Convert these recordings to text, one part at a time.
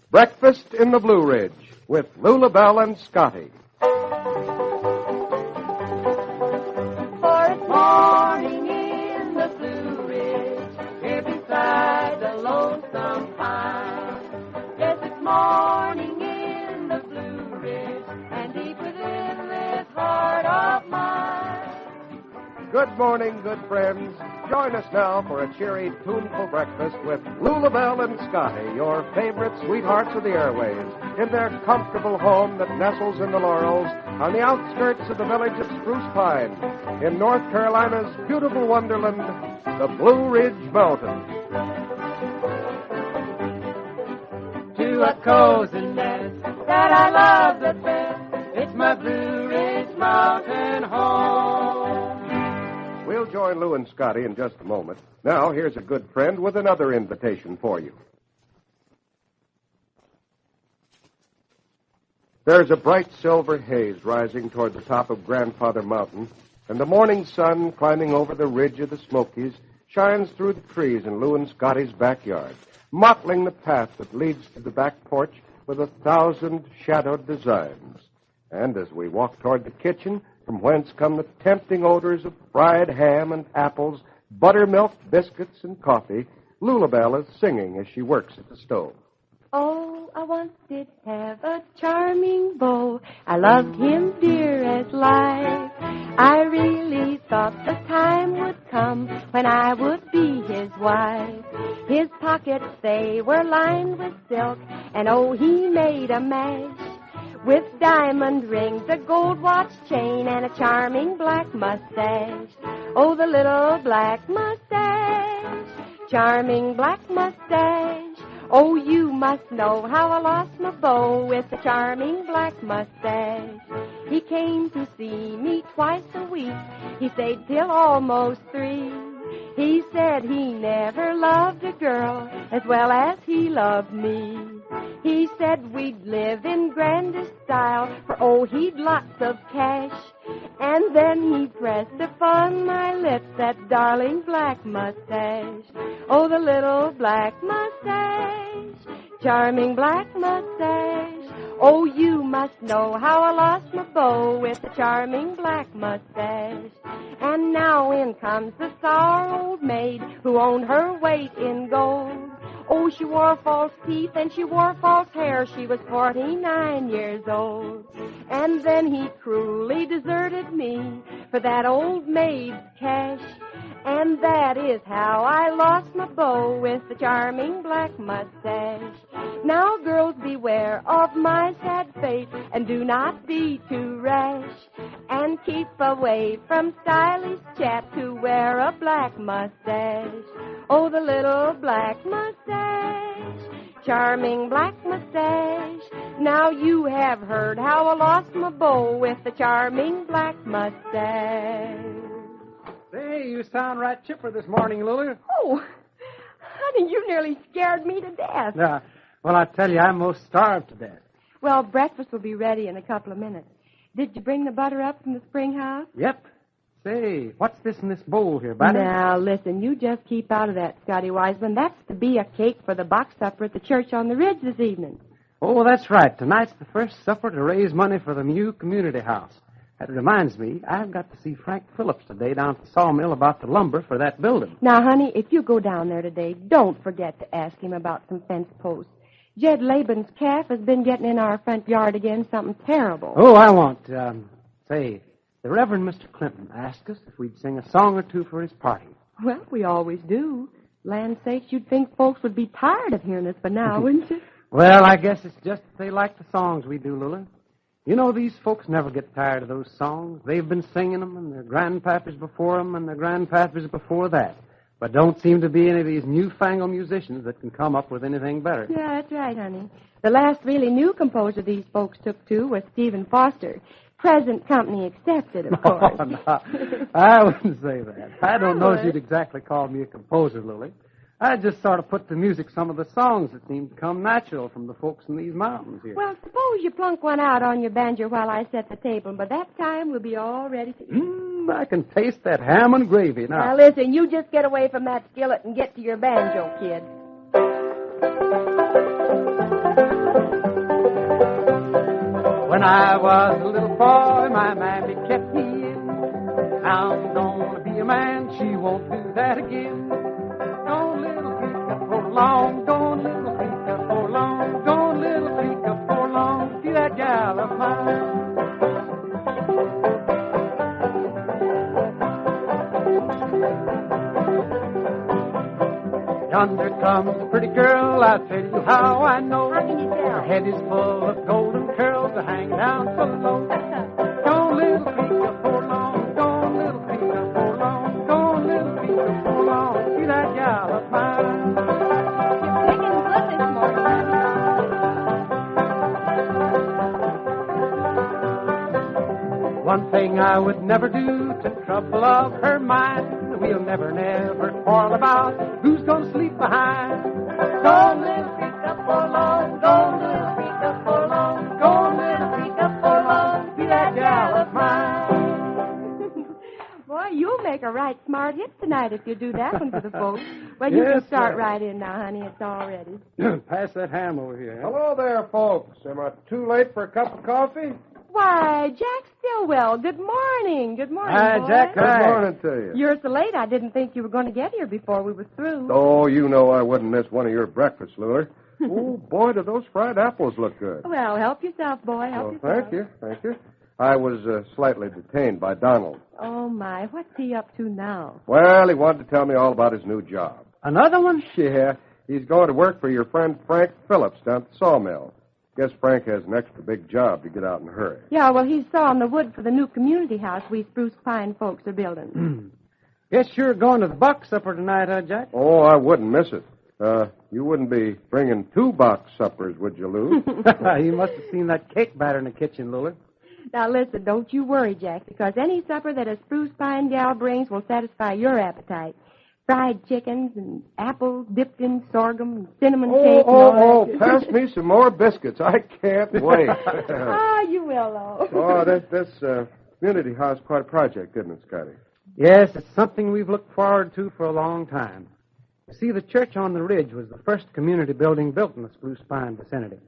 Breakfast in the Blue Ridge with Lulu Belle and Scotty. For it's morning in the Blue Ridge, here beside the lonesome pine. Yes, it's morning in the Blue Ridge, and deep within this heart of mine. Good morning, good friends. Join us now for a cheery, tuneful breakfast with Lulu Belle and Scotty, your favorite sweethearts of the airways, in their comfortable home that nestles in the laurels on the outskirts of the village of Spruce Pine, in North Carolina's beautiful wonderland, the Blue Ridge Mountains. To a cozy nest that I love the best, it's my Blue Ridge Mountain home. We'll join Lou and Scotty in just a moment. Now, here's a good friend with another invitation for you. There's a bright silver haze rising toward the top of Grandfather Mountain, and the morning sun climbing over the ridge of the Smokies shines through the trees in Lou and Scotty's backyard, mottling the path that leads to the back porch with 1,000 shadowed designs. And as we walk toward the kitchen, from whence come the tempting odors of fried ham and apples, buttermilk, biscuits, and coffee, Lulu Belle is singing as she works at the stove. Oh, I once did have a charming beau. I loved him dear as life. I really thought the time would come when I would be his wife. His pockets, they were lined with silk, and oh, he made a mash. With diamond rings, a gold watch chain, and a charming black mustache. Oh, the little black mustache, charming black mustache. Oh, you must know how I lost my beau with the charming black mustache. He came to see me twice a week. He stayed till almost 3. He said he never loved a girl as well as he loved me. He said we'd live in grandest style, for oh, he'd lots of cash. And then he pressed upon my lips that darling black mustache. Oh, the little black mustache, charming black mustache. Oh, you must know how I lost my beau with the charming black mustache. And now in comes the sour old maid who owned her weight in gold. Oh, she wore false teeth and she wore false hair. She was 49 years old. And then he cruelly deserted me for that old maid's cash. And that is how I lost my beau with the charming black mustache. Now, girls, beware of my sad fate and do not be too rash. And keep away from stylish chaps who wear a black mustache. Oh, the little black mustache, charming black mustache. Now you have heard how I lost my beau with the charming black mustache. Say, you sound right chipper this morning, Lulu. Oh, honey, you nearly scared me to death. Yeah. Well, I tell you, I'm most starved to death. Well, breakfast will be ready in a couple of minutes. Did you bring the butter up from the spring house? Yep. Say, what's this in this bowl here, butter? Now, listen, you just keep out of that, Scotty Wiseman. That's to be a cake for the box supper at the church on the ridge this evening. Oh, that's right. Tonight's the first supper to raise money for the Mew Community House. That reminds me, I've got to see Frank Phillips today down at the sawmill about the lumber for that building. Now, honey, if you go down there today, don't forget to ask him about some fence posts. Jed Laban's calf has been getting in our front yard again, something terrible. Oh, I won't. Say, the Reverend Mr. Clinton asked us if we'd sing a song or two for his party. Well, we always do. Land sakes, you'd think folks would be tired of hearing us by now, wouldn't you? Well, I guess it's just that they like the songs we do, Lula. You know, these folks never get tired of those songs. They've been singing them, and their grandpappers before them, and their grandpappers before that. But don't seem to be any of these newfangled musicians that can come up with anything better. Yeah, that's right, honey. The last really new composer these folks took to was Stephen Foster. Present company accepted, of course. Oh, no, I wouldn't say that. I don't know if you'd exactly call me a composer, Lily. I just sort of put to music some of the songs that seem to come natural from the folks in these mountains here. Well, suppose you plunk one out on your banjo while I set the table, and by that time we'll be all ready to eat. I can taste that ham and gravy now. Now, listen, you just get away from that skillet and get to your banjo, kid. When I was a little boy, my mammy kept me in. Now I'm gonna be a man, she won't do that again. Don't little Pika for long, don't little Pika for long, don't little Pika for long, be that gal of mine. Yonder comes a pretty girl, I'll tell you how I know. How can you tell? Her head is full of golden curls that hang down below. Don't little Pika for long, don't little Pika for long, don't little Pika for long, be that gal of mine. You're picking good this morning, honey. One thing I would never do to trouble of her mind. We'll never, never quarrel about who's gonna sleep behind. Don't little Pika for long, don't little Pika for long, don't little Pika for long, be that gal of mine. Boy, you'll make a right smart hit tonight if you do that one for the folks. Well, you Yes, can start sir. right in now, honey. It's all ready. Pass that ham over here. Hello there, folks. Am I too late for a cup of coffee? Why, Jack Stillwell, good morning. Good morning, Hi, boy. Jack. Good Hi. morning to you. You're so late, I didn't think you were going to get here before we were through. Oh, you know I wouldn't miss one of your breakfasts, Lure. Oh, boy, do those fried apples look good. Well, help yourself, boy. Help yourself. Thank you, thank you. I was slightly detained by Donald. Oh, my. What's he up to now? Well, he wanted to tell me all about his new job. Another one? Yeah, he's going to work for your friend Frank Phillips down at the sawmill. Guess Frank has an extra big job to get out in a hurry. Yeah, well, he's sawing the wood for the new community house we Spruce Pine folks are building. Guess you're going to the box supper tonight, huh, Jack? Oh, I wouldn't miss it. You wouldn't be bringing 2 box suppers, would you, Lou? You must have seen that cake batter in the kitchen, Lula. Now, listen, don't you worry, Jack, because any supper that a Spruce Pine gal brings will satisfy your appetite. Fried chickens and apples dipped in sorghum and cinnamon cake and all that. Pass me some more biscuits. I can't wait. Ah, you will, though. Oh, this community house quite a project, isn't it, Scotty? Yes, it's something we've looked forward to for a long time. You see, the church on the ridge was the first community building built in the Spruce Pine vicinity.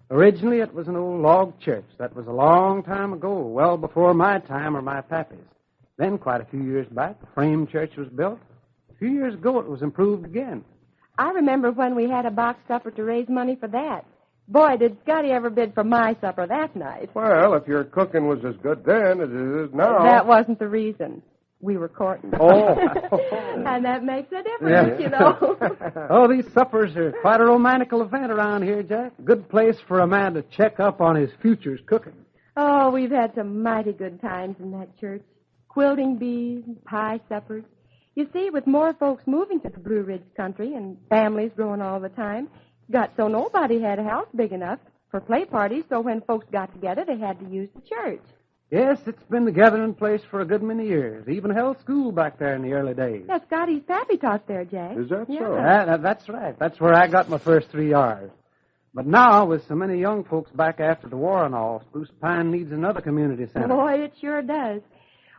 Originally, it was an old log church. That was a long time ago, well before my time or my pappy's. Then, quite a few years back, a frame church was built. A few years ago, it was improved again. I remember when we had a box supper to raise money for that. Boy, did Scotty ever bid for my supper that night. Well, if your cooking was as good then as it is now. That wasn't the reason. We were courting. Oh. And that makes a difference, you know. Oh, these suppers are quite a romantical event around here, Jack. Good place for a man to check up on his future's cooking. Oh, we've had some mighty good times in that church. Quilting bees and pie suppers. You see, with more folks moving to the Blue Ridge country and families growing all the time, got so nobody had a house big enough for play parties, so when folks got together, they had to use the church. Yes, it's been the gathering place for a good many years. Even held school back there in the early days. Yeah, Scotty's pappy taught there, Jack. Is that yeah. so? That's right. That's where I got my first 3 R's. But now, with so many young folks back after the war and all, Spruce Pine needs another community center. Boy, it sure does.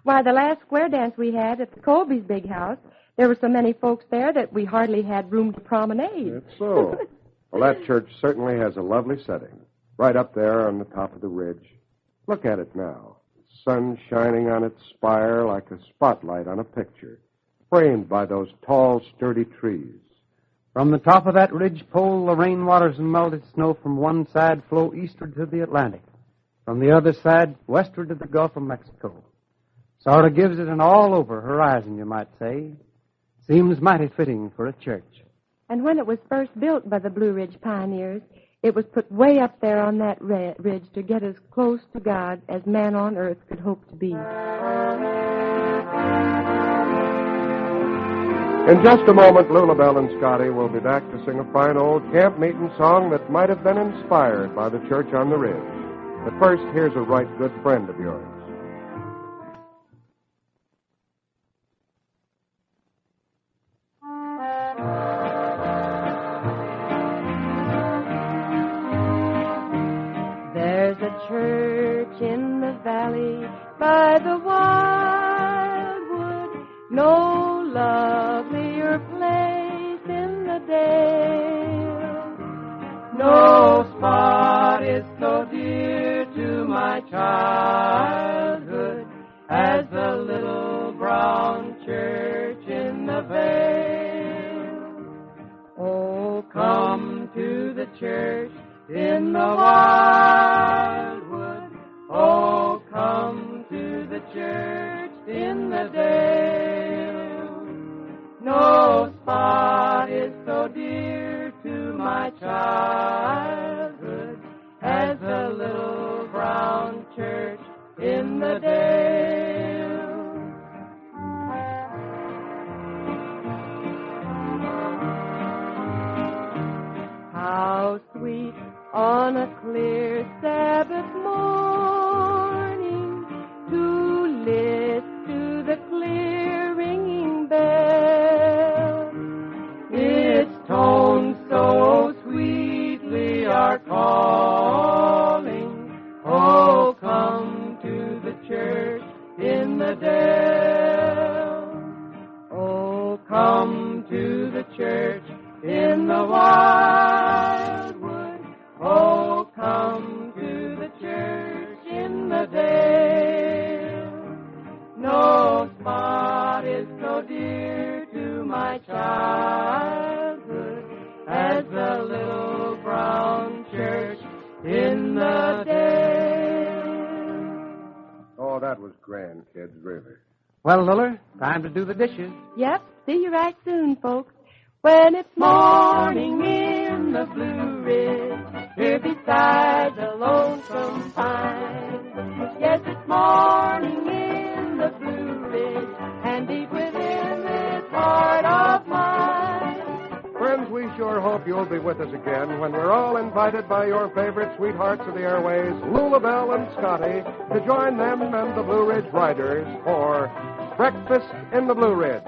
Why, the last square dance we had at the Colby's big house, there were so many folks there that we hardly had room to promenade. That's so. Well, that church certainly has a lovely setting. Right up there on the top of the ridge. Look at it now. Sun shining on its spire like a spotlight on a picture, framed by those tall, sturdy trees. From the top of that ridge pole, the rainwaters and melted snow from one side flow eastward to the Atlantic. From the other side, westward to the Gulf of Mexico. Sort of gives it an all-over horizon, you might say. Seems mighty fitting for a church. And when it was first built by the Blue Ridge pioneers, it was put way up there on that ridge to get as close to God as man on earth could hope to be. In just a moment, Lulu Belle and Scotty will be back to sing a fine old camp meeting song that might have been inspired by the church on the ridge. But first, here's a right good friend of yours. There's a church in the valley by the wildwood, no lovelier place in the dale. No spot is so dear to my childhood as the little brown church in the vale. Oh, come to the church in the wildwood. Oh, come to the church in the dale. No spot is so dear to my childhood as the little brown church in the dale. How sweet on a clear Sabbath morning to listen to the clear ringing bell. Its tones so sweetly are calling, oh, come to the church in the dale. Oh, come to the church in the wildwood. Oh, come to the church in the dale. No spot is so dear to my childhood as the little brown church in the dale. Oh, that was grand, kids, really. Well, Lula, time to do the dishes. Yep, see you right soon, folks. When it's morning in the Blue Ridge, here beside the lonesome pine. Yes, it's morning in the Blue Ridge, and deep within this heart of mine. Friends, we sure hope you'll be with us again when we're all invited by your favorite sweethearts of the airways, Lulu Belle and Scotty, to join them and the Blue Ridge Riders for Breakfast in the Blue Ridge.